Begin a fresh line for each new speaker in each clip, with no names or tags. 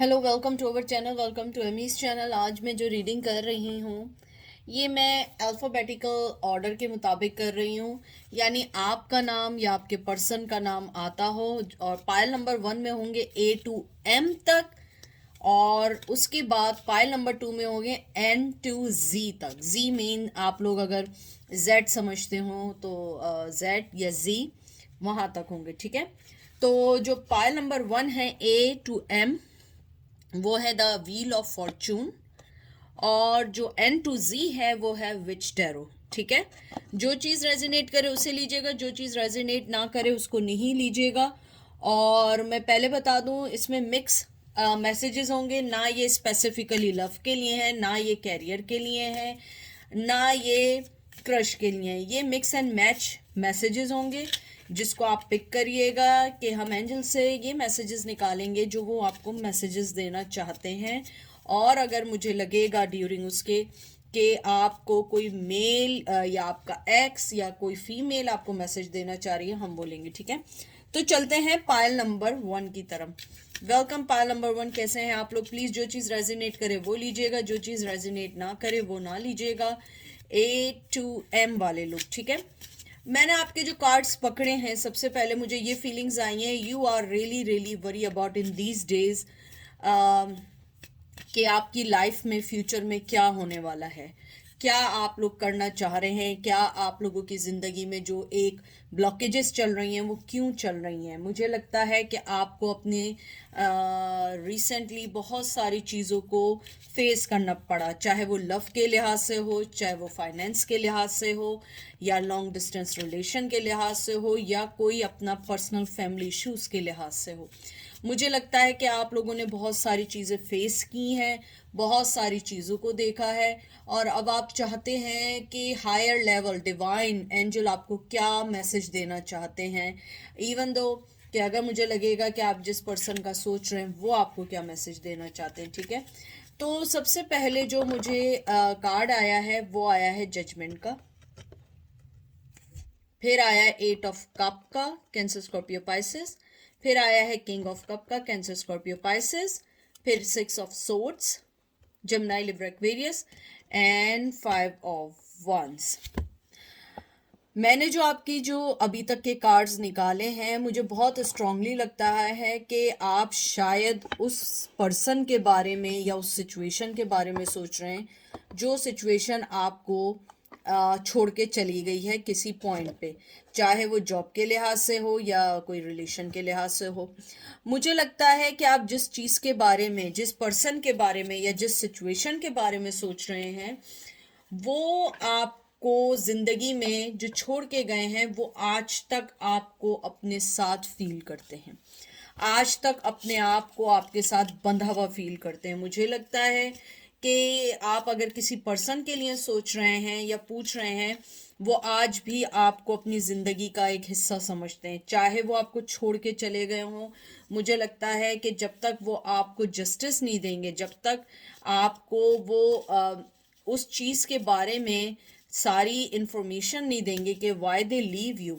Hello, welcome to our channel, welcome to Emmy's channel. आज मैं जो रीडिंग कर रही हूँ ये मैं अल्फ़ाबेटिकल ऑर्डर के मुताबिक कर रही हूँ। यानी आपका नाम या आपके पर्सन का नाम आता हो और पायल नंबर 1 में होंगे A to M तक, और उसके बाद पायल नंबर 2 में होंगे N to Z तक। Z मीन आप लोग अगर Z समझते हो तो Z या Z वहाँ तक होंगे, ठीक है। तो जो पायल नंबर 1 है A to M, वो है द व्हील ऑफ फॉर्चून। और जो N to Z है वो है विच टैरो, ठीक है। जो चीज़ रेजिनेट करे उसे लीजिएगा, जो चीज़ रेजिनेट ना करे उसको नहीं लीजिएगा। और मैं पहले बता दूं, इसमें मिक्स मैसेजेस होंगे। ना ये स्पेसिफिकली लव के लिए है, ना ये कैरियर के लिए है, ना ये क्रश के लिए है। ये मिक्स एंड मैच मैसेजेस होंगे जिसको आप पिक करिएगा कि हम एंजल से ये मैसेजेस निकालेंगे जो वो आपको मैसेजेस देना चाहते हैं। और अगर मुझे लगेगा ड्यूरिंग उसके कि आपको कोई मेल या आपका एक्स या कोई फीमेल आपको मैसेज देना चाह रही है, हम बोलेंगे, ठीक है। तो चलते हैं पायल नंबर 1 की तरफ। वेलकम पायल नंबर 1, कैसे हैं आप लोग? प्लीज़ जो चीज़ रेजिनेट करे वो लीजिएगा, जो चीज़ रेजिनेट ना करे वो ना लीजिएगा। A to M वाले लोग, ठीक है। मैंने आपके जो कार्ड्स पकड़े हैं, सबसे पहले मुझे ये फीलिंग्स आई हैं, you are really really worry about in these days कि आपकी लाइफ में फ्यूचर में क्या होने वाला है, क्या आप लोग करना चाह रहे हैं, क्या आप लोगों की ज़िंदगी में जो एक ब्लॉकेजेस चल रही हैं वो क्यों चल रही हैं। मुझे लगता है कि आपको अपने रिसेंटली बहुत सारी चीज़ों को फेस करना पड़ा, चाहे वो लव के लिहाज से हो, चाहे वो फाइनेंस के लिहाज से हो, या लॉन्ग डिस्टेंस रिलेशन के लिहाज से हो, या कोई अपना पर्सनल फैमिली इश्यूज़ के लिहाज से हो। मुझे लगता है कि आप लोगों ने बहुत सारी चीज़ें फेस की हैं, बहुत सारी चीज़ों को देखा है, और अब आप चाहते हैं कि हायर लेवल डिवाइन एंजल आपको क्या मैसेज देना चाहते हैं। इवन दो कि अगर मुझे लगेगा कि आप जिस पर्सन का सोच रहे हैं वो आपको क्या मैसेज देना चाहते हैं, ठीक है। तो सबसे पहले जो मुझे कार्ड आया है वो आया है जजमेंट का। फिर आया है 8 ऑफ कप का, कैंसर स्कॉर्पियो पाइसेस। फिर आया है किंग ऑफ कप का, कैंसर स्कॉर्पियो पाइसेस। फिर 6 of swords, Gemini Libra Aquarius. And 5 of wands. मैंने जो आपकी जो अभी तक के कार्ड्स निकाले हैं, मुझे बहुत स्ट्रांगली लगता है कि आप शायद उस पर्सन के बारे में या उस सिचुएशन के बारे में सोच रहे हैं जो सिचुएशन आपको छोड़ के चली गई है किसी पॉइंट पे, चाहे वो जॉब के लिहाज से हो या कोई रिलेशन के लिहाज से हो। मुझे लगता है कि आप जिस चीज़ के बारे में, जिस पर्सन के बारे में या जिस सिचुएशन के बारे में सोच रहे हैं, वो आपको जिंदगी में जो छोड़ के गए हैं वो आज तक आपको अपने साथ फील करते हैं, आज तक अपने आप को आपके साथ बंधा हुआ फील करते हैं। मुझे लगता है कि आप अगर किसी पर्सन के लिए सोच रहे हैं या पूछ रहे हैं, वो आज भी आपको अपनी ज़िंदगी का एक हिस्सा समझते हैं, चाहे वो आपको छोड़ के चले गए हों। मुझे लगता है कि जब तक वो आपको जस्टिस नहीं देंगे, जब तक आपको वो उस चीज़ के बारे में सारी इंफॉर्मेशन नहीं देंगे कि why they leave you,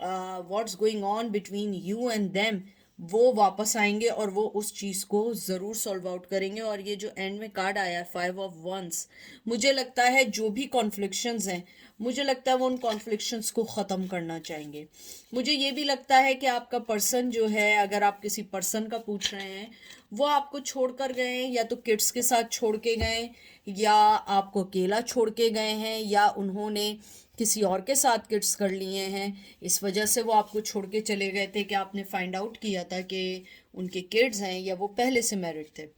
what's going on between you and them, वो वापस आएंगे और वो उस चीज़ को ज़रूर सॉल्व आउट करेंगे। और ये जो एंड में कार्ड आया है 5 ऑफ वंस, मुझे लगता है जो भी कॉन्फ्लिक्शंस हैं, मुझे लगता है वो उन कॉन्फ्लिक्शंस को ख़त्म करना चाहेंगे। मुझे ये भी लगता है कि आपका पर्सन जो है, अगर आप किसी पर्सन का पूछ रहे हैं, वो आपको छोड़ कर गए, या तो किड्स के साथ छोड़ के गए, या आपको अकेला छोड़ के गए हैं, या उन्होंने किसी और के साथ किड्स कर लिए हैं, इस वजह से वो आपको छोड़ के चले गए थे कि आपने फाइंड आउट किया था कि उनके किड्स हैं या वो पहले से मैरिड थे।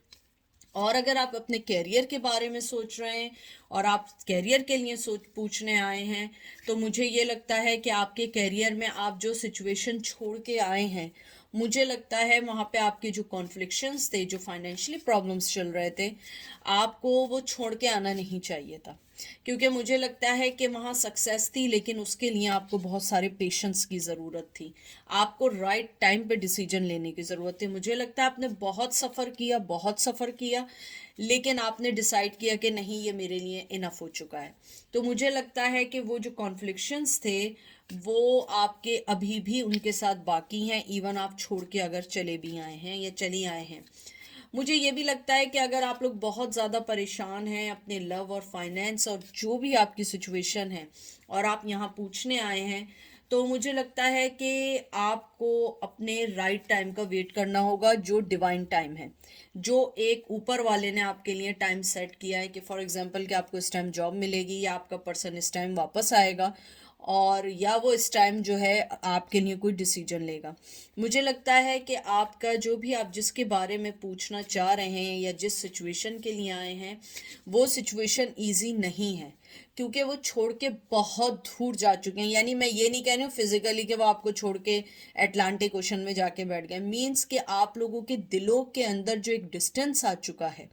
और अगर आप अपने कैरियर के बारे में सोच रहे हैं और आप कैरियर के लिए सोच पूछने आए हैं, तो मुझे ये लगता है कि आपके कैरियर में आप जो सिचुएशन छोड़ के आए हैं, मुझे लगता है वहाँ पे आपके जो कॉन्फ्लिक्शंस थे, जो फाइनेंशियली प्रॉब्लम्स चल रहे थे, आपको वो छोड़ के आना नहीं चाहिए था। क्योंकि मुझे लगता है कि वहाँ सक्सेस थी, लेकिन उसके लिए आपको बहुत सारे पेशेंस की ज़रूरत थी, आपको राइट टाइम पे डिसीजन लेने की ज़रूरत थी। मुझे लगता है आपने बहुत सफ़र किया, बहुत सफ़र किया, लेकिन आपने डिसाइड किया कि नहीं, ये मेरे लिए इनफ हो चुका है। तो मुझे लगता है कि वो जो कॉन्फ्लिक्शंस थे वो आपके अभी भी उनके साथ बाकी हैं, इवन आप छोड़ के अगर चले भी आए हैं या चली आए हैं। मुझे ये भी लगता है कि अगर आप लोग बहुत ज़्यादा परेशान हैं अपने लव और फाइनेंस और जो भी आपकी सिचुएशन है और आप यहाँ पूछने आए हैं, तो मुझे लगता है कि आपको अपने राइट टाइम का वेट करना होगा, जो डिवाइन टाइम है, जो एक ऊपर वाले ने आपके लिए टाइम सेट किया है कि फॉर एग्जांपल कि आपको इस टाइम जॉब मिलेगी या आपका पर्सन इस टाइम वापस आएगा और या वो इस टाइम जो है आपके लिए कोई डिसीजन लेगा। मुझे लगता है कि आपका जो भी आप जिसके बारे में पूछना चाह रहे हैं या जिस सिचुएशन के लिए आए हैं, वो सिचुएशन इजी नहीं है, क्योंकि वो छोड़ के बहुत दूर जा चुके हैं। यानी मैं ये नहीं कह रही हूँ फिजिकली कि वो आपको छोड़ के अटलांटिक ओशन में जाके बैठ गए, मीन्स कि आप लोगों के दिलों के अंदर जो एक डिस्टेंस आ चुका है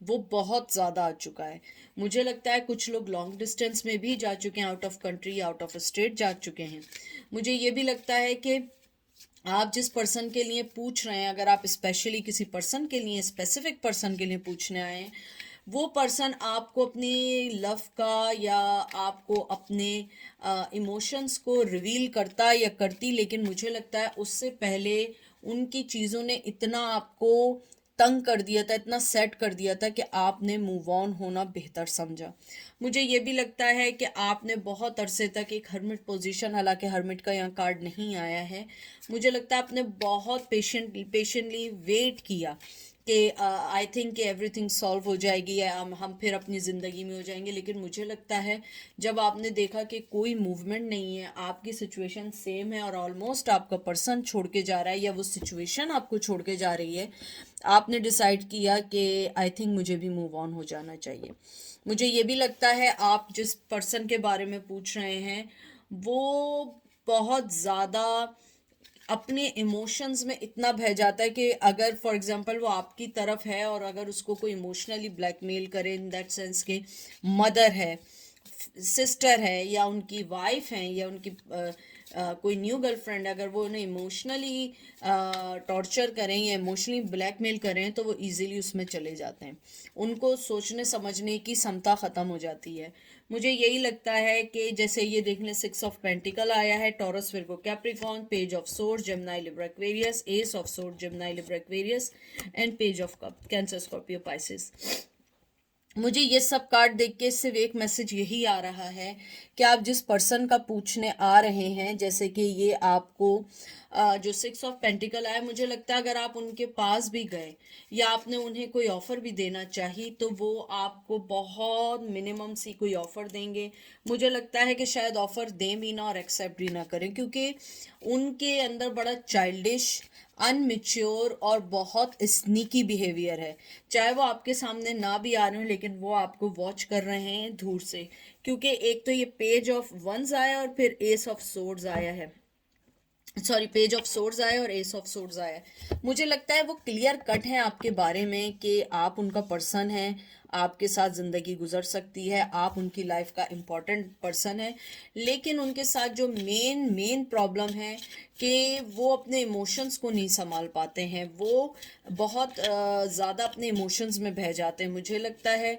वो बहुत ज़्यादा आ चुका है। मुझे लगता है कुछ लोग लॉन्ग डिस्टेंस में भी जा चुके हैं, out of country, out of state जा चुके हैं। मुझे ये भी लगता है कि आप जिस पर्सन के लिए पूछ रहे हैं, अगर आप स्पेशली किसी पर्सन के लिए, स्पेसिफिक पर्सन के लिए पूछने आए हैं, वो पर्सन आपको अपनी लव का या आपको अपने इमोशंस को रिवील करता या करती, लेकिन मुझे लगता है उससे पहले उनकी चीज़ों ने इतना आपको तंग कर दिया था, इतना सेट कर दिया था कि आपने मूव ऑन होना बेहतर समझा। मुझे ये भी लगता है कि आपने बहुत अरसे तक एक हर्मिट पोजीशन, हालांकि हर्मिट का यहाँ कार्ड नहीं आया है, मुझे लगता है आपने बहुत पेशेंटली वेट किया कि आई थिंक कि एवरीथिंग सॉल्व हो जाएगी या हम फिर अपनी ज़िंदगी में हो जाएंगे। लेकिन मुझे लगता है जब आपने देखा कि कोई मूवमेंट नहीं है, आपकी सिचुएशन सेम है और ऑलमोस्ट आपका पर्सन छोड़ के जा रहा है या वो सिचुएशन आपको छोड़ के जा रही है, आपने डिसाइड किया कि आई थिंक मुझे भी मूव ऑन हो जाना चाहिए। मुझे ये भी लगता है आप जिस पर्सन के बारे में पूछ रहे हैं वो बहुत ज़्यादा अपने इमोशंस में इतना बह जाता है कि अगर फॉर एग्जांपल वो आपकी तरफ है और अगर उसको कोई इमोशनली ब्लैकमेल करे, इन दैट सेंस के मदर है, सिस्टर है या उनकी वाइफ है या उनकी कोई न्यू गर्लफ्रेंड, अगर वो उन्हें इमोशनली टॉर्चर करें या इमोशनली ब्लैकमेल करें तो वो इजीली उसमें चले जाते हैं, उनको सोचने समझने की क्षमता ख़त्म हो जाती है। मुझे यही लगता है कि जैसे ये देख लें, 6 ऑफ पेंटिकल आया है, taurus, Virgo, Capricorn, page of sword, Gemini, Libra, Aquarius, S of sword, Gemini, Libra, Aquarius and page of cup, cancer, Scorpio, Pisces. मुझे ये सब कार्ड देख के सिर्फ एक मैसेज यही आ रहा है कि आप जिस पर्सन का पूछने आ रहे हैं, जैसे कि ये आपको जो 6 ऑफ पेंटिकल आया, मुझे लगता है अगर आप उनके पास भी गए या आपने उन्हें कोई ऑफ़र भी देना चाहिए तो वो आपको बहुत मिनिमम सी कोई ऑफ़र देंगे। मुझे लगता है कि शायद ऑफ़र दें भी ना और एक्सेप्ट भी ना करें, क्योंकि उनके अंदर बड़ा चाइल्डिश, अनमिच्योर और बहुत स्नीकी बिहेवियर है। चाहे वो आपके सामने ना भी आ रहे हो लेकिन वो आपको वॉच कर रहे हैं दूर से, क्योंकि एक तो ये पेज ऑफ वंस आया और फिर एस ऑफ सोर्ड्स आया है, सॉरी पेज ऑफ सोर्ड्स आया और एस ऑफ सोर्ड्स आया है। मुझे लगता है वो क्लियर कट है आपके बारे में कि आप उनका पर्सन है, आपके साथ ज़िंदगी गुजर सकती है, आप उनकी लाइफ का इम्पॉर्टेंट पर्सन है। लेकिन उनके साथ जो मेन प्रॉब्लम है कि वो अपने इमोशंस को नहीं संभाल पाते हैं, वो बहुत ज़्यादा अपने इमोशंस में बह जाते हैं। मुझे लगता है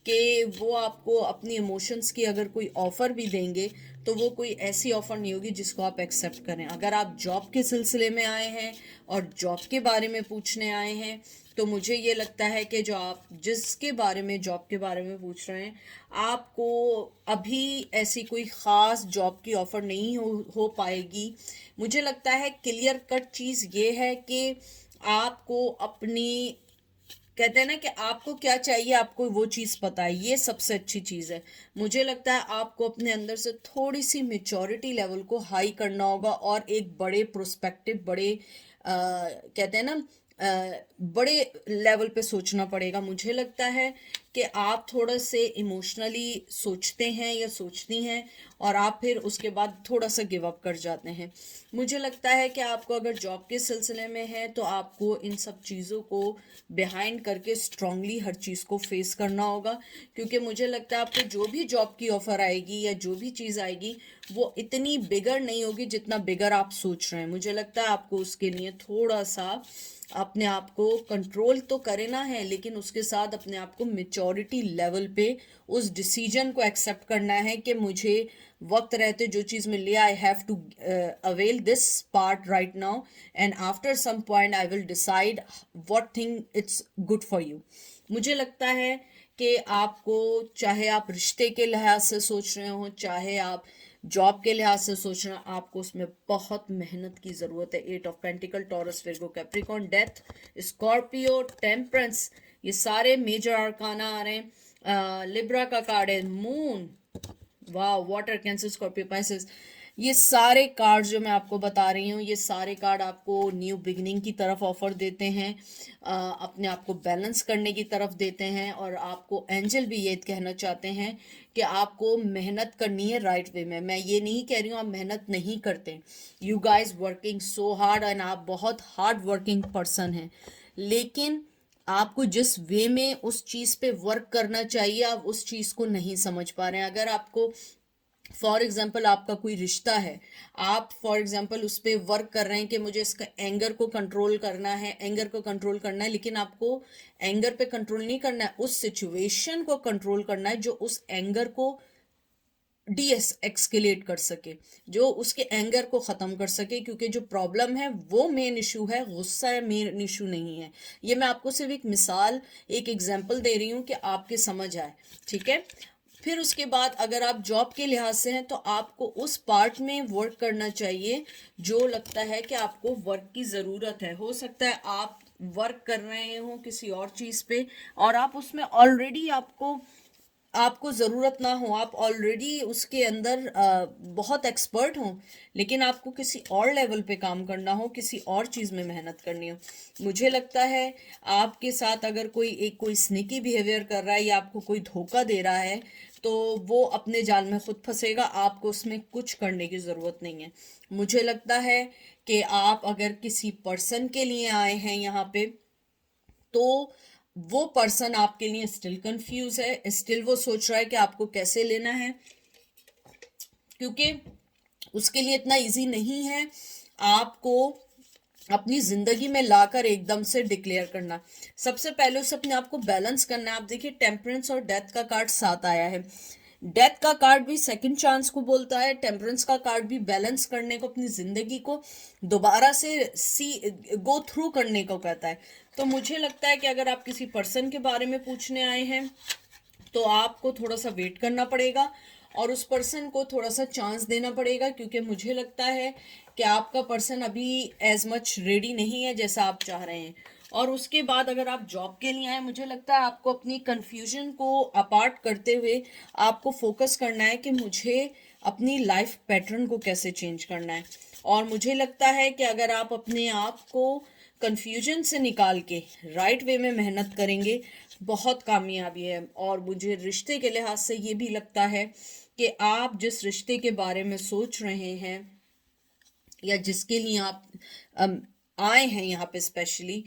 कि वो आपको अपनी इमोशंस की अगर कोई ऑफ़र भी देंगे तो वो कोई ऐसी ऑफ़र नहीं होगी जिसको आप एक्सेप्ट करें। अगर आप जॉब के सिलसिले में आए हैं और जॉब के बारे में पूछने आए हैं तो मुझे ये लगता है कि जो आप जिसके बारे में, जॉब के बारे में पूछ रहे हैं, आपको अभी ऐसी कोई ख़ास जॉब की ऑफ़र नहीं हो पाएगी। मुझे लगता है क्लियर कट चीज़ ये है कि आपको अपनी, कहते हैं ना कि आपको क्या चाहिए, आपको वो चीज़ पता है, ये सबसे अच्छी चीज़ है। मुझे लगता है आपको अपने अंदर से थोड़ी सी मेच्योरिटी लेवल को हाई करना होगा और एक बड़े प्रोस्पेक्टिव, बड़े कहते हैं ना बड़े लेवल पे सोचना पड़ेगा। मुझे लगता है कि आप थोड़ा से इमोशनली सोचते हैं या सोचती हैं और आप फिर उसके बाद थोड़ा सा गिव अप कर जाते हैं। मुझे लगता है कि आपको अगर जॉब के सिलसिले में है तो आपको इन सब चीज़ों को बिहाइंड करके स्ट्रांगली हर चीज़ को फेस करना होगा, क्योंकि मुझे लगता है आपको जो भी जॉब की ऑफ़र आएगी या जो भी चीज़ आएगी वो इतनी बिगर नहीं होगी जितना बिगर आप सोच रहे हैं। मुझे लगता है आपको उसके लिए थोड़ा सा अपने आप को आपको कंट्रोल तो करना है, लेकिन उसके साथ अपने आप को मेच्योरिटी लेवल पे उस डिसीजन को एक्सेप्ट करना है कि मुझे वक्त रहते जो चीज़ मिल लिया, I have to avail this part right now, and after some point I will decide what thing it's good for you. मुझे लगता है कि आपको, चाहे आप रिश्ते के लिहाज से सोच रहे हो, चाहे आप जॉब के लिहाज से सोच रहे हो, आपको उसमें बहुत मेहनत की ज़रूरत है। 8 of pentacle, Taurus, Virgo, Capricorn, death, Scorpio, temperance, ये सारे मेजर आर्काना आ रहे हैं। लिब्रा का कार्ड है मून, वाह, वाटर, कैंसर, स्कॉर्पियो, पाइसेस। ये सारे कार्ड जो मैं आपको बता रही हूँ, ये सारे कार्ड आपको न्यू बिगनिंग की तरफ ऑफर देते हैं, अपने आप को बैलेंस करने की तरफ देते हैं, और आपको एंजल भी ये कहना चाहते हैं कि आपको मेहनत करनी है राइट वे में। मैं ये नहीं कह रही हूँ आप मेहनत नहीं करते, you guys working so hard, and आप बहुत हार्ड वर्किंग पर्सन हैं, लेकिन आपको जिस वे में उस चीज़ पे वर्क करना चाहिए आप उस चीज़ को नहीं समझ पा रहे हैं। अगर आपको फॉर एग्जाम्पल आपका कोई रिश्ता है, आप फॉर एग्जाम्पल उस पर वर्क कर रहे हैं कि मुझे इसका एंगर को कंट्रोल करना है, एंगर को कंट्रोल करना है, लेकिन आपको एंगर पे कंट्रोल नहीं करना है, उस सिचुएशन को कंट्रोल करना है जो उस एंगर को एक्सकेलेट कर सके, जो उसके एंगर को ख़त्म कर सके, क्योंकि जो प्रॉब्लम है वो मेन इशू है, गुस्सा मेन इशू नहीं है। ये मैं आपको सिर्फ एक मिसाल, एक एग्जांपल दे रही हूँ कि आपके समझ आए, ठीक है। फिर उसके बाद अगर आप जॉब के लिहाज से हैं तो आपको उस पार्ट में वर्क करना चाहिए जो लगता है कि आपको वर्क की ज़रूरत है। हो सकता है आप वर्क कर रहे हो किसी और चीज़ पे और आप उसमें ऑलरेडी आपको ज़रूरत ना हो, आप ऑलरेडी उसके अंदर बहुत एक्सपर्ट हो, लेकिन आपको किसी और लेवल पे काम करना हो, किसी और चीज़ में मेहनत करनी हो। मुझे लगता है आपके साथ अगर कोई स्नेकी बिहेवियर कर रहा है या आपको कोई धोखा दे रहा है तो वो अपने जाल में खुद फंसेगा, आपको उसमें कुछ करने की ज़रूरत नहीं है। मुझे लगता है कि आप अगर किसी पर्सन के लिए आए हैं यहाँ पे, तो वो पर्सन आपके लिए स्टिल कंफ्यूज है, स्टिल वो सोच रहा है कि आपको कैसे लेना है, क्योंकि उसके लिए इतना इजी नहीं है आपको अपनी जिंदगी में लाकर एकदम से डिक्लेयर करना। सबसे पहले उसे अपने आप को बैलेंस करना है। आप देखिए टेम्परेंस और डेथ का कार्ड साथ आया है। डेथ का कार्ड भी सेकंड चांस को बोलता है, टेम्परेंस का कार्ड भी बैलेंस करने को, अपनी जिंदगी को दोबारा से गो थ्रू करने को कहता है। तो मुझे लगता है कि अगर आप किसी पर्सन के बारे में पूछने आए हैं तो आपको थोड़ा सा वेट करना पड़ेगा और उस पर्सन को थोड़ा सा चांस देना पड़ेगा, क्योंकि मुझे लगता है कि आपका पर्सन अभी एज मच रेडी नहीं है जैसा आप चाह रहे हैं। और उसके बाद अगर आप जॉब के लिए आए, मुझे लगता है आपको अपनी कन्फ्यूजन को अपार्ट करते हुए आपको फोकस करना है कि मुझे अपनी लाइफ पैटर्न को कैसे चेंज करना है। और मुझे लगता है कि अगर आप अपने आप को कन्फ्यूजन से निकाल के राइट वे में मेहनत करेंगे, बहुत कामयाबी है। और मुझे रिश्ते के लिहाज से ये भी लगता है कि आप जिस रिश्ते के बारे में सोच रहे हैं या जिसके लिए आप आए हैं यहाँ पे स्पेशली,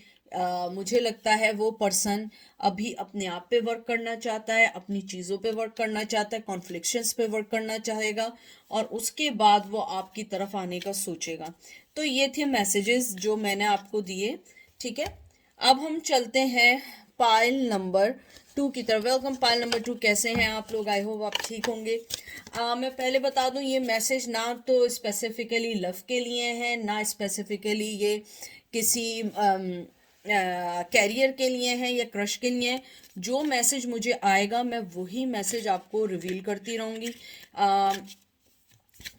मुझे लगता है वो पर्सन अभी अपने आप पे वर्क करना चाहता है, अपनी चीज़ों पे वर्क करना चाहता है, कॉन्फ्लिक्शंस पे वर्क करना चाहेगा और उसके बाद वो आपकी तरफ आने का सोचेगा। तो ये थे मैसेजेस जो मैंने आपको दिए, ठीक है। अब हम चलते हैं पाइल नंबर 2 की तरफ। वेलकम पाइल नंबर 2, कैसे हैं आप लोग? आई होप आप ठीक होंगे। मैं पहले बता दूं ये मैसेज ना तो स्पेसिफिकली लव के लिए है, ना स्पेसिफिकली ये किसी कैरियर के लिए है या क्रश के लिए है। जो मैसेज मुझे आएगा मैं वही मैसेज आपको रिवील करती रहूँगी,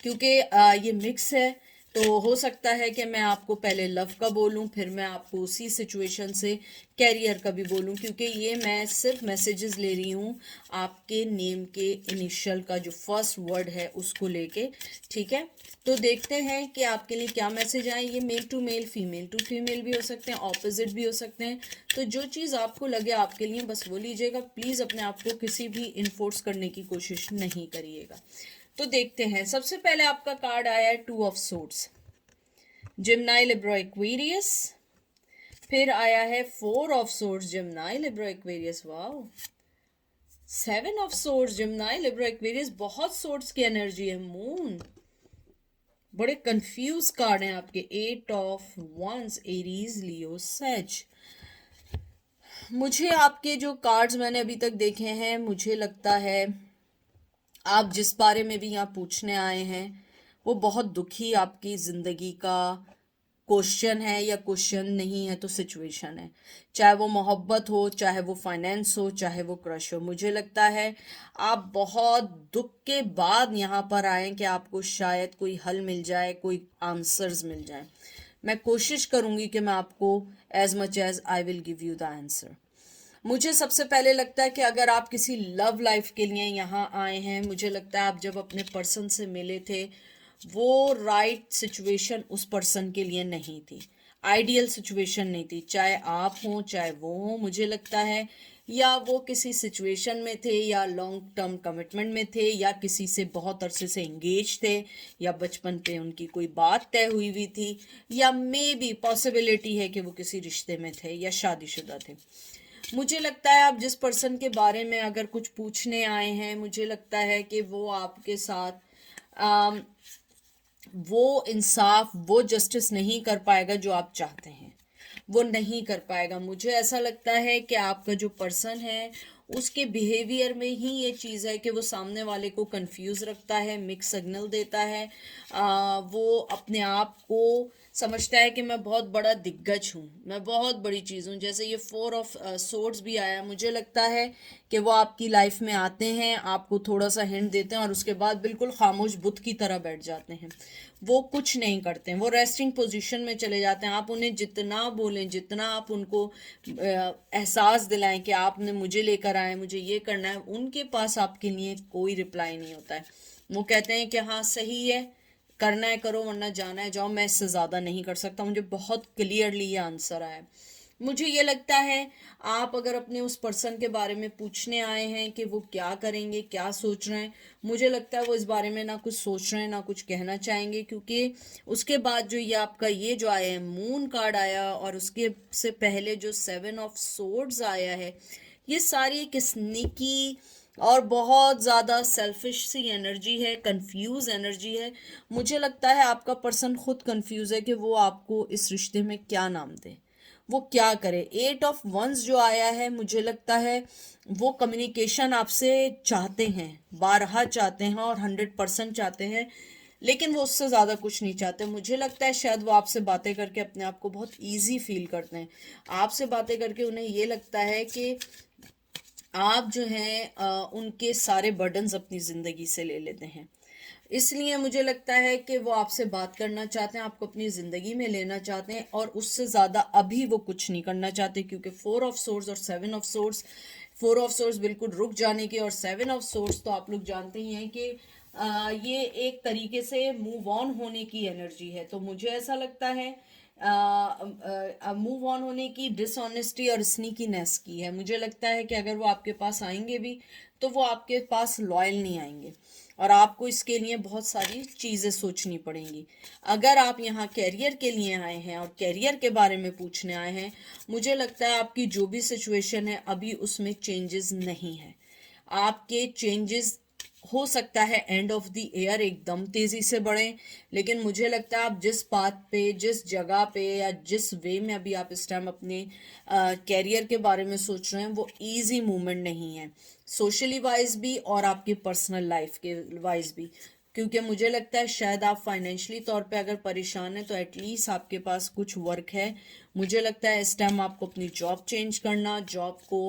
क्योंकि ये मिक्स है। तो हो सकता है कि मैं आपको पहले लव का बोलूं, फिर मैं आपको उसी सिचुएशन से कैरियर का भी बोलूं, क्योंकि ये मैं सिर्फ मैसेजेस ले रही हूँ आपके नेम के इनिशियल का जो फर्स्ट वर्ड है उसको लेके, ठीक है। तो देखते हैं कि आपके लिए क्या मैसेज आए। ये male to male, female to female भी हो सकते हैं, ऑपोजिट भी हो सकते हैं। तो जो चीज़ आपको लगे आपके लिए बस वो लीजिएगा। प्लीज़ अपने आप को किसी भी इन्फोर्स करने की कोशिश नहीं करिएगा। तो देखते हैं। सबसे पहले आपका कार्ड आया है 2 of swords, Gemini, Libra, Aquarius. फिर आया है 4 of swords, Gemini, Libra, Aquarius. Wow, 7 of swords, Gemini, Libra, Aquarius. बहुत सोर्ड्स की एनर्जी है। मून, बड़े कंफ्यूज कार्ड हैं आपके। 8 of wands, Aries, Leo, Sag. मुझे आपके जो कार्ड्स मैंने अभी तक देखे हैं, मुझे लगता है आप जिस बारे में भी यहाँ पूछने आए हैं वो बहुत दुखी आपकी ज़िंदगी का क्वेश्चन है, या क्वेश्चन नहीं है तो सिचुएशन है। चाहे वो मोहब्बत हो, चाहे वो फाइनेंस हो, चाहे वो क्रश हो, मुझे लगता है आप बहुत दुख के बाद यहाँ पर आए कि आपको शायद कोई हल मिल जाए, कोई आंसर्स मिल जाए। मैं कोशिश करूंगी कि मैं आपको as much as I will give you the answer. मुझे सबसे पहले लगता है कि अगर आप किसी लव लाइफ के लिए यहाँ आए हैं, मुझे लगता है आप जब अपने पर्सन से मिले थे वो राइट सिचुएशन उस पर्सन के लिए नहीं थी, आइडियल सिचुएशन नहीं थी। चाहे आप हों चाहे वो हों, मुझे लगता है या वो किसी सिचुएशन में थे, या लॉन्ग टर्म कमिटमेंट में थे, या किसी से बहुत अरसे से एंगेज थे, या बचपन पे उनकी कोई बात तय हुई हुई थी, या मे बी पॉसिबिलिटी है कि वो किसी रिश्ते में थे या शादीशुदा थे। मुझे लगता है आप जिस पर्सन के बारे में अगर कुछ पूछने आए हैं, मुझे लगता है कि वो आपके साथ वो इंसाफ, वो जस्टिस नहीं कर पाएगा जो आप चाहते हैं, वो नहीं कर पाएगा। मुझे ऐसा लगता है कि आपका जो पर्सन है उसके बिहेवियर में ही ये चीज़ है कि वो सामने वाले को कंफ्यूज रखता है, मिक्स सिग्नल देता है। वो अपने आप को समझता है कि मैं बहुत बड़ा दिग्गज हूँ, मैं बहुत बड़ी चीज़ हूँ। जैसे ये 4 ऑफ सोर्ड्स भी आया, मुझे लगता है कि वो आपकी लाइफ में आते हैं, आपको थोड़ा सा हिंट देते हैं और उसके बाद बिल्कुल खामोश बुत की तरह बैठ जाते हैं। वो कुछ नहीं करते हैं, वो रेस्टिंग पोजीशन में चले जाते हैं। आप उन्हें जितना बोलें, जितना आप उनको एहसास दिलाएं कि आपने मुझे लेकर आए, मुझे ये करना है, उनके पास आपके लिए कोई रिप्लाई नहीं होता है। वो कहते हैं कि हाँ सही है, करना है करो, वरना जाना है जाओ, मैं इससे ज़्यादा नहीं कर सकता। मुझे बहुत क्लियरली ये आंसर आया। मुझे ये लगता है आप अगर अपने उस पर्सन के बारे में पूछने आए हैं कि वो क्या करेंगे, क्या सोच रहे हैं, मुझे लगता है वो इस बारे में ना कुछ सोच रहे हैं ना कुछ कहना चाहेंगे, क्योंकि उसके बाद जो ये आपका ये जो आया है मून कार्ड आया, और उसके से पहले जो 7 ऑफ सोर्ड्स आया है, ये सारी एक स्नीकी और बहुत ज़्यादा सेल्फिश सी एनर्जी है, कंफ्यूज एनर्जी है। मुझे लगता है आपका पर्सन खुद कंफ्यूज है कि वो आपको इस रिश्ते में क्या नाम दे, वो क्या करे। 8 ऑफ वंस जो आया है, मुझे लगता है वो कम्युनिकेशन आपसे चाहते हैं, बारहा चाहते हैं और 100% चाहते हैं, लेकिन वो उससे ज़्यादा कुछ नहीं चाहते। मुझे लगता है शायद वो आपसे बातें करके अपने आप को बहुत ईजी फील करते हैं। आपसे बातें करके उन्हें ये लगता है कि आप जो हैं उनके सारे बर्डन्स अपनी ज़िंदगी से ले लेते हैं। इसलिए मुझे लगता है कि वो आपसे बात करना चाहते हैं, आपको अपनी ज़िंदगी में लेना चाहते हैं, और उससे ज़्यादा अभी वो कुछ नहीं करना चाहते, क्योंकि 4 ऑफ सोर्स और 7 ऑफ सोर्स, 4 ऑफ सोर्स बिल्कुल रुक जाने की, और 7 ऑफ सोर्स तो आप लोग जानते ही हैं कि ये एक तरीके से मूव ऑन होने की एनर्जी है। तो मुझे ऐसा लगता है मूव ऑन होने की, डिसऑनेस्टी और स्नीकीनेस की है। मुझे लगता है कि अगर वो आपके पास आएंगे भी तो वो आपके पास लॉयल नहीं आएंगे, और आपको इसके लिए बहुत सारी चीज़ें सोचनी पड़ेंगी। अगर आप यहाँ कैरियर के लिए आए हैं और कैरियर के बारे में पूछने आए हैं, मुझे लगता है आपकी जो भी सिचुएशन है अभी उसमें चेंजेस नहीं है। आपके चेंजेस हो सकता है एंड ऑफ द ईयर एकदम तेज़ी से बढ़े, लेकिन मुझे लगता है आप जिस बात पे, जिस जगह पे, या जिस वे में अभी आप इस टाइम अपने कैरियर के बारे में सोच रहे हैं वो इजी मूवमेंट नहीं है, सोशली वाइज भी और आपकी पर्सनल लाइफ के वाइज भी। क्योंकि मुझे लगता है शायद आप फाइनेंशियली तौर पे अगर परेशान हैं तो एटलीस्ट आपके पास कुछ वर्क है। मुझे लगता है इस टाइम आपको अपनी जॉब चेंज करना, जॉब को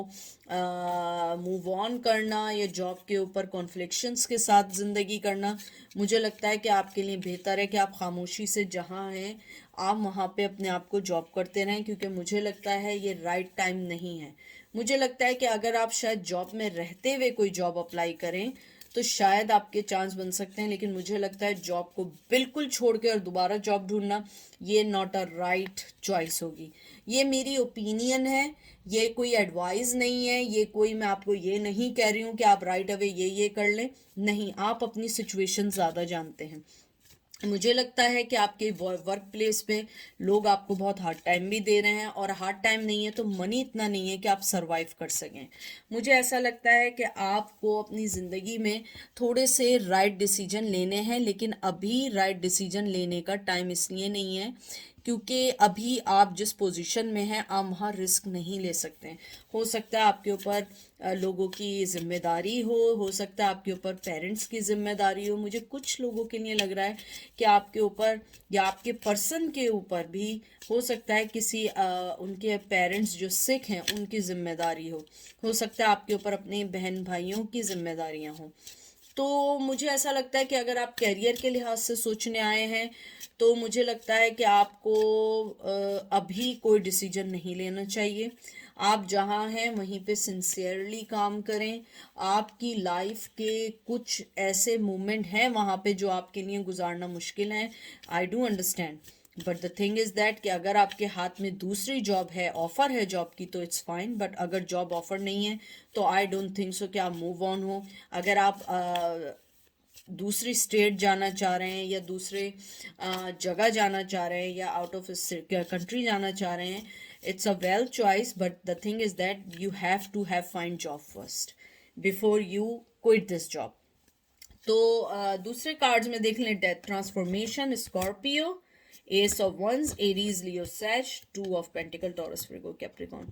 मूव ऑन करना, या जॉब के ऊपर कॉन्फ्लिक्शंस के साथ ज़िंदगी करना, मुझे लगता है कि आपके लिए बेहतर है कि आप खामोशी से जहाँ हैं आप वहाँ पे अपने आप को जॉब करते रहें, क्योंकि मुझे लगता है ये राइट टाइम नहीं है। मुझे लगता है कि अगर आप शायद जॉब में रहते हुए कोई जॉब अप्लाई करें तो शायद आपके चांस बन सकते हैं, लेकिन मुझे लगता है जॉब को बिल्कुल छोड़ के और दोबारा जॉब ढूंढना ये नॉट अ राइट चॉइस होगी। ये मेरी ओपिनियन है, ये कोई एडवाइस नहीं है, ये कोई मैं आपको ये नहीं कह रही हूँ कि आप राइट अवे ये कर लें। नहीं, आप अपनी सिचुएशन ज़्यादा जानते हैं। मुझे लगता है कि आपके वर्क प्लेस पे लोग आपको बहुत हार्ड टाइम भी दे रहे हैं, और हार्ड टाइम नहीं है तो मनी इतना नहीं है कि आप सरवाइव कर सकें। मुझे ऐसा लगता है कि आपको अपनी ज़िंदगी में थोड़े से राइट डिसीजन लेने हैं, लेकिन अभी राइट डिसीजन लेने का टाइम इसलिए नहीं है क्योंकि अभी आप जिस पोजीशन में हैं आप वहाँ रिस्क नहीं ले सकते हैं। हो सकता है आपके ऊपर लोगों की जिम्मेदारी हो सकता है आपके ऊपर पेरेंट्स की जिम्मेदारी हो। मुझे कुछ लोगों के लिए लग रहा है कि आपके ऊपर या आपके पर्सन के ऊपर भी हो सकता है किसी उनके पेरेंट्स जो सिक हैं उनकी जिम्मेदारी हो सकता है आपके ऊपर अपने बहन भाइयों की जिम्मेदारियां हों। तो मुझे ऐसा लगता है कि अगर आप करियर के लिहाज से सोचने आए हैं तो मुझे लगता है कि आपको अभी कोई डिसीजन नहीं लेना चाहिए। आप जहाँ हैं वहीं पे सिंसियरली काम करें। आपकी लाइफ के कुछ ऐसे मोमेंट हैं वहाँ पे जो आपके लिए गुजारना मुश्किल है, I do understand, but the thing is that कि अगर आपके हाथ में दूसरी जॉब है, ऑफर है जॉब की, तो इट्स फाइन। बट अगर जॉब ऑफर नहीं है तो आई डोंट थिंक सो कि आप मूव ऑन हो। अगर आप दूसरी स्टेट जाना चाह रहे हैं या दूसरे जगह जाना चाह रहे हैं या आउट ऑफ कंट्री जाना चाह रहे हैं, it's a well choice, but the thing is that you have to have find job first before you quit this job. तो दूसरे कार्ड्स में देख लें, death, transformation, Scorpio, ace of wands, Aries, Leo, Sag, two of pentacle, Taurus, Virgo, Capricorn.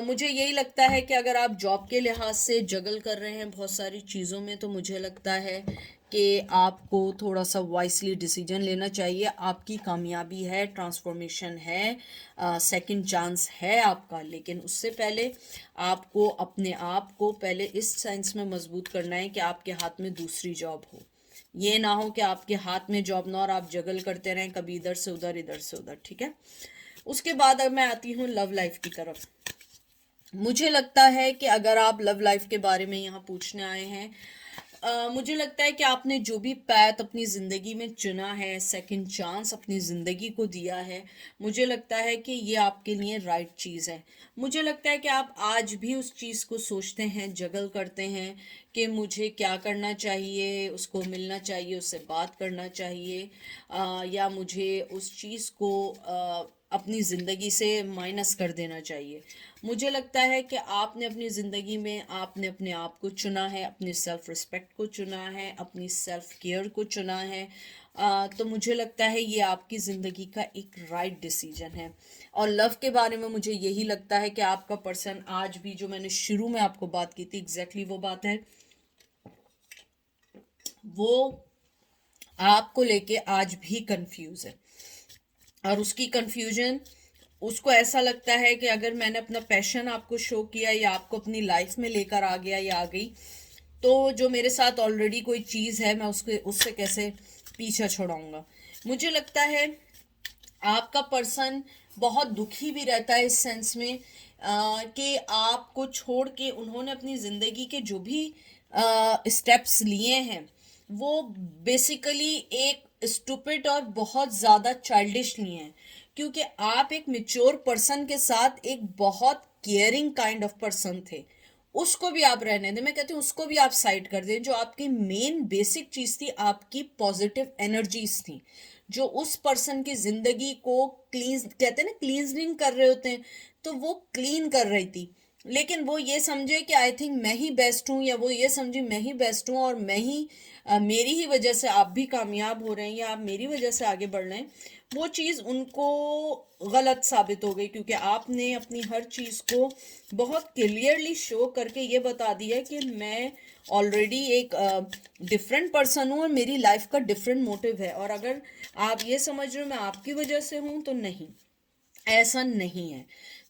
मुझे यही लगता है कि अगर आप जॉब के लिहाज से जगल कर रहे हैं बहुत सारी चीज़ों में, तो मुझे लगता है कि आपको थोड़ा सा वाइसली डिसीजन लेना चाहिए। आपकी कामयाबी है, ट्रांसफॉर्मेशन है, सेकंड चांस है आपका, लेकिन उससे पहले आपको अपने आप को पहले इस सेंस में मजबूत करना है कि आपके हाथ में दूसरी जॉब हो। ये ना हो कि आपके हाथ में जॉब ना और आप जगल करते रहें, कभी इधर से उधर इधर से उधर, ठीक है। उसके बाद अब मैं आती हूँ लव लाइफ की तरफ। मुझे लगता है कि अगर आप लव लाइफ के बारे में यहाँ पूछने आए हैं, मुझे लगता है कि आपने जो भी पैथ अपनी ज़िंदगी में चुना है, सेकंड चांस अपनी ज़िंदगी को दिया है, मुझे लगता है कि ये आपके लिए राइट चीज़ है। मुझे लगता है कि आप आज भी उस चीज़ को सोचते हैं, जगल करते हैं कि मुझे क्या करना चाहिए, उसको मिलना चाहिए, उससे बात करना चाहिए, या मुझे उस चीज़ को अपनी ज़िंदगी से माइनस कर देना चाहिए। मुझे लगता है कि आपने अपनी ज़िंदगी में आपने अपने आप को चुना है, अपनी सेल्फ रिस्पेक्ट को चुना है, अपनी सेल्फ केयर को चुना है। तो मुझे लगता है ये आपकी ज़िंदगी का एक राइट डिसीजन है। और लव के बारे में मुझे यही लगता है कि आपका पर्सन आज भी, जो मैंने शुरू में आपको बात की थी, एग्जैक्टली वो बात है, वो आपको लेके आज भी कंफ्यूज है। और उसकी कंफ्यूजन, उसको ऐसा लगता है कि अगर मैंने अपना पैशन आपको शो किया या आपको अपनी लाइफ में लेकर आ गया या आ गई, तो जो मेरे साथ ऑलरेडी कोई चीज़ है मैं उससे कैसे पीछा छुड़ाऊंगा। मुझे लगता है आपका पर्सन बहुत दुखी भी रहता है इस सेंस में कि आपको छोड़ के उन्होंने अपनी ज़िंदगी के जो भी स्टेप्स लिए हैं वो बेसिकली एक स्टूपिड और बहुत ज़्यादा चाइल्डिश लिए हैं। क्योंकि आप एक मेच्योर पर्सन के साथ एक बहुत केयरिंग काइंड ऑफ पर्सन थे, उसको भी आप रहने दें। मैं कहती हूँ उसको भी आप साइड कर दें। जो आपकी मेन बेसिक चीज़ थी, आपकी पॉजिटिव एनर्जीज थी, जो उस पर्सन की जिंदगी को क्लीन, कहते हैं ना क्लींजनिंग कर रहे होते हैं, तो वो क्लीन कर रही थी। लेकिन वो ये समझे कि आई थिंक मैं ही बेस्ट हूँ, या वो ये समझे मैं ही बेस्ट हूँ और मैं ही मेरी ही वजह से आप भी कामयाब हो रहे हैं या आप मेरी वजह से आगे बढ़ रहे हैं। वो चीज़ उनको गलत साबित हो गई, क्योंकि आपने अपनी हर चीज़ को बहुत क्लियरली शो करके ये बता दिया कि मैं ऑलरेडी एक डिफरेंट पर्सन हूँ और मेरी लाइफ का डिफरेंट मोटिव है। और अगर आप ये समझ रहे हो मैं आपकी वजह से हूँ, तो नहीं, ऐसा नहीं है।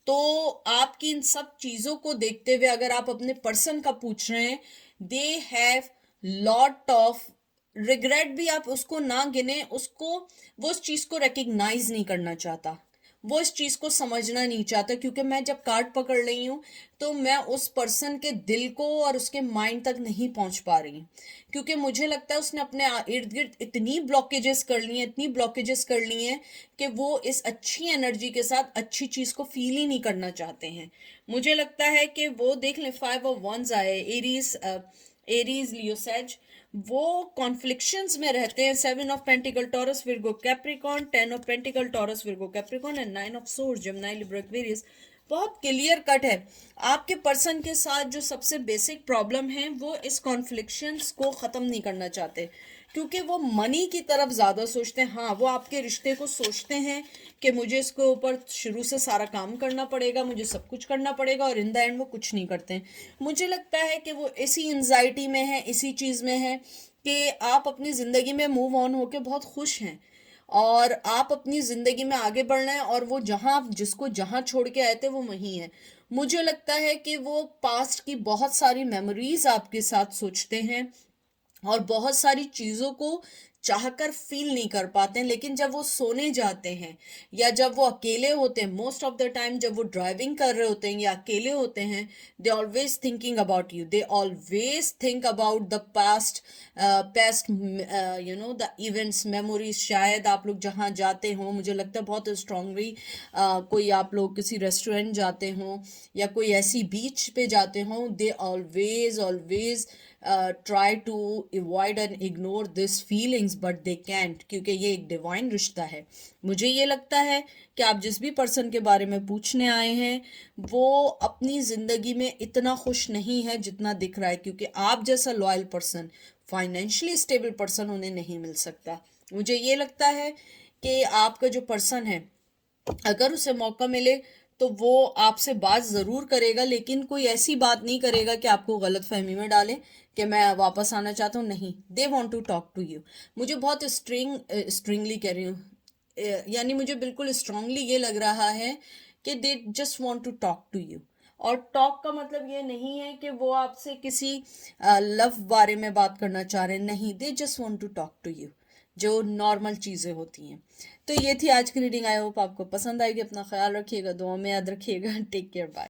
तो आपकी इन सब चीज़ों को देखते हुए अगर आप अपने पर्सन का पूछ रहे हैं, they have lot of regret, भी आप उसको ना गिने, उसको वो उस चीज़ को रिकग्नाइज नहीं करना चाहता, वो इस चीज़ को समझना नहीं चाहता। क्योंकि मैं जब कार्ड पकड़ रही हूँ तो मैं उस पर्सन के दिल को और उसके माइंड तक नहीं पहुंच पा रही हूँ, क्योंकि मुझे लगता है उसने अपने इर्द गिर्द इतनी ब्लॉकेजेस कर ली हैं, इतनी ब्लॉकेजेस कर ली हैं कि वो इस अच्छी एनर्जी के साथ अच्छी चीज़ को फील ही नहीं करना चाहते हैं। मुझे लगता है कि वो देख लें, 5 ऑफ वंस आए, एरीज, लियो, सैज, वो कॉन्फ्लिक्शंस में रहते हैं। 7 of pentacle, Taurus, Virgo, Capricorn, 10 of pentacle, Taurus, Virgo, Capricorn and 9 of source, Gemini, Libra, Aquarius. बहुत क्लियर कट है। आपके पर्सन के साथ जो सबसे बेसिक प्रॉब्लम है वो इस कॉन्फ्लिक्शंस को ख़त्म नहीं करना चाहते। क्योंकि वो मनी की तरफ ज़्यादा सोचते हैं। हाँ, वो आपके रिश्ते को सोचते हैं कि मुझे इसके ऊपर शुरू से सारा काम करना पड़ेगा, मुझे सब कुछ करना पड़ेगा, और इन द एंड वो कुछ नहीं करते हैं। मुझे लगता है कि वो इसी एंजाइटी में है, इसी चीज़ में है कि आप अपनी ज़िंदगी में मूव ऑन होके बहुत खुश हैं और आप अपनी ज़िंदगी में आगे बढ़ रहे हैं, और वो जहाँ जिसको जहाँ छोड़ के आए थे वो वहीं है। मुझे लगता है कि वो पास्ट की बहुत सारी मेमोरीज आपके साथ सोचते हैं और बहुत सारी चीज़ों को चाहकर फील नहीं कर पाते हैं, लेकिन जब वो सोने जाते हैं या जब वो अकेले होते हैं, मोस्ट ऑफ द टाइम जब वो ड्राइविंग कर रहे होते हैं या अकेले होते हैं, they always thinking about you, they always think about the past the events, memories. शायद आप लोग जहाँ जाते हो, मुझे लगता है बहुत स्ट्रांगली कोई आप लोग किसी रेस्टोरेंट जाते हो या कोई ऐसी बीच पे जाते हो, they always always try to avoid and ignore this feelings, but they can't, क्योंकि ये एक डिवाइन रिश्ता है। मुझे ये लगता है कि आप जिस भी पर्सन के बारे में पूछने आए हैं वो अपनी ज़िंदगी में इतना खुश नहीं है जितना दिख रहा है, क्योंकि आप जैसा loyal person, financially stable person उन्हें नहीं मिल सकता। मुझे ये लगता है कि आपका जो पर्सन है, अगर उसे मौका मिले तो वो आपसे बात ज़रूर करेगा, लेकिन कोई ऐसी बात नहीं करेगा कि आपको गलत फहमी में डाले कि मैं वापस आना चाहता हूँ। नहीं, they want to talk to you. मुझे बहुत स्ट्रिंगली कह रही हूँ, यानी मुझे बिल्कुल स्ट्रांगली ये लग रहा है कि they just want to talk to you. और टॉक का मतलब ये नहीं है कि वो आपसे किसी लव बारे में बात करना चाह रहे हैं, नहीं, they just want to talk to you, जो नॉर्मल चीज़ें होती हैं। तो ये थी आज की रीडिंग। आई होप आपको पसंद आएगी। अपना ख्याल रखिएगा, दुआ में याद रखिएगा। Take care, bye.